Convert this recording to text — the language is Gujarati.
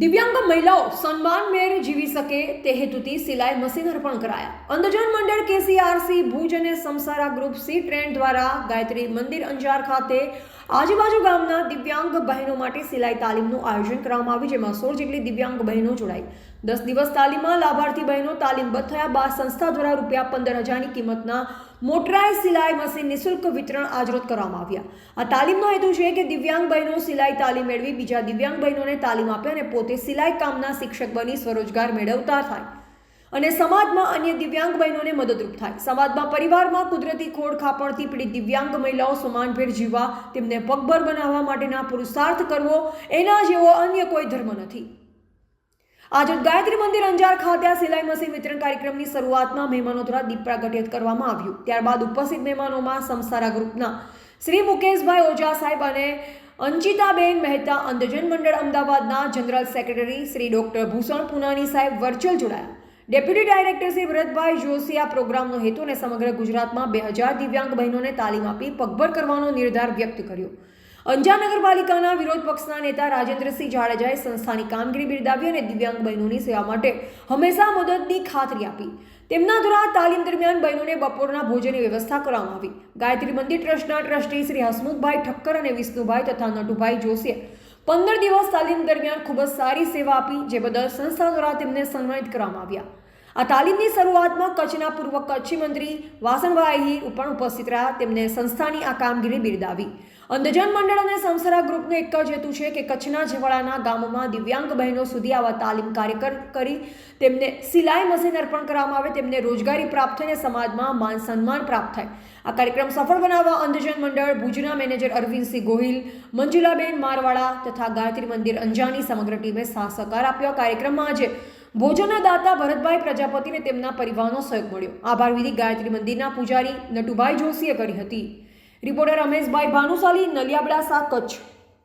દિવ્યાંગ મહિલાઓ સન્માનભેર જીવી શકે તે હેતુથી સિલાઈ મશીન અર્પણ કરાયા। અંધજન મંડળ KCRC ભુજ અને સમસારા ગ્રુપ સી ટ્રેન્ડ દ્વારા ગાયત્રી મંદિર અંજાર ખાતે આજુબાજુ ગામના દિવ્યાંગ બહેનો માટે સિલાઈ તાલીમનું આયોજન કરવામાં આવ્યું, જેમાં 16 જેટલી દિવ્યાંગ બહેનો જોડાઈ। 10 દિવસ તાલીમમાં લાભાર્થી બહેનો તાલીમબદ્ધ થયા બાદ સંસ્થા દ્વારા ₹15,000ની કિંમતના મોટરાઇઝ સિલાઈ મશીન નિઃશુલ્ક વિતરણ આજરોજ કરવામાં આવ્યા। આ તાલીમનો હેતુ છે કે દિવ્યાંગ બહેનો સિલાઈ તાલીમ મેળવી બીજા દિવ્યાંગ બહેનોને તાલીમ આપે અને પોતે સિલાઈ કામના શિક્ષક બની સ્વરોજગાર મેળવતા થાય અને સમાજમાં અન્ય દિવ્યાંગ બહેનોને મદદરૂપ થાય। સમાજમાં પરિવારમાં કુદરતી ખોડ ખાપણથી પીડિત દિવ્યાંગ મહિલાઓ સમાનભેર જીવવા, તેમને પગભર બનાવવા માટેના પુરુષાર્થ કરવો એના જેવો અન્ય કોઈ ધર્મ નથી। આજે ગાયત્રી મંદિર અંજાર ખાતે આ સિલાઈ મશીન વિતરણ કાર્યક્રમની શરૂઆતમાં મહેમાનો દ્વારા દીપ પ્રાગટ્ય કરવામાં આવ્યું। ત્યારબાદ ઉપસ્થિત મહેમાનોમાં સમસારા ગ્રુપના શ્રી મુકેશભાઈ ઓઝા સાહેબ અને અંચિતાબેન મહેતા, અંધજન મંડળ અમદાવાદના general secretary Shri doctor Bhushan Punani સાહેબ વર્ચ્યુઅલ જોડાયા। ડેપ્યુટી ડાયરેક્ટર શ્રી ભરતભાઈ જોશી આ પ્રોગ્રામનો હેતુ અને સમગ્ર ગુજરાતમાં 2000 દિવ્યાંગ બહેનોને તાલીમ આપી પગભર કરવાનો નિર્ધાર વ્યક્ત કર્યો। અંજાર નગરપાલિકાના વિરોધ પક્ષના નેતા રાજેન્દ્રસિંહ જાડેજાએ સંસ્થાની કામગીરી બિરદાવી અને દિવ્યાંગ બહેનોની સેવા માટે હંમેશા મદદની ખાતરી આપી। તેમના દ્વારા તાલીમ દરમિયાન બહેનોને બપોરના ભોજનની વ્યવસ્થા કરવામાં આવી। ગાયત્રી મંદિર ટ્રસ્ટના ટ્રસ્ટી શ્રી હસમુખભાઈ ઠક્કર અને વિષ્ણુભાઈ તથા નટુભાઈ જોશીએ 15 દિવસ તાલીમ દરમિયાન ખૂબ જ સારી સેવા આપી, જે બદલ સંસ્થા દ્વારા તેમને સન્માનિત કરવામાં આવ્યા। આ તાલીમની શરૂઆતમાં કચ્છના પૂર્વ કચ્છી મંત્રી વાસણભાઈ આહિર પણ ઉપસ્થિત રહ્યા। તેમને સંસ્થાની આ કામગીરી બિરદાવી। અંધજન મંડળ અને સમસારા ગ્રુપનો એક જ હેતુ છે કે કચ્છના છેવાડાના ગામોમાં દિવ્યાંગ બહેનો સુધી આવા તાલીમ કાર્ય કરી તેમને સિલાઈ મશીન અર્પણ કરવામાં આવે, તેમને રોજગારી પ્રાપ્ત થઈને સમાજમાં માન સન્માન પ્રાપ્ત થાય। આ કાર્યક્રમ સફળ બનાવવા અંધજન મંડળ ભુજના મેનેજર અરવિંદસિંહ ગોહિલ, મંજુલાબેન મારવાડા તથા ગાયત્રી મંદિર અંજારની સમગ્ર ટીમે સાથ સહકાર આપ્યો। કાર્યક્રમમાં આજે ભોજનના દાતા ભરતભાઈ પ્રજાપતિને તેમના પરિવારનો સહયોગ મળ્યો। આભાર વિધિ ગાયત્રી મંદિરના પૂજારી નટુભાઈ જોશીએ કરી હતી। રિપોર્ટર રમેશભાઈ ભાનુશાલી, નલિયાબડા, કચ્છ।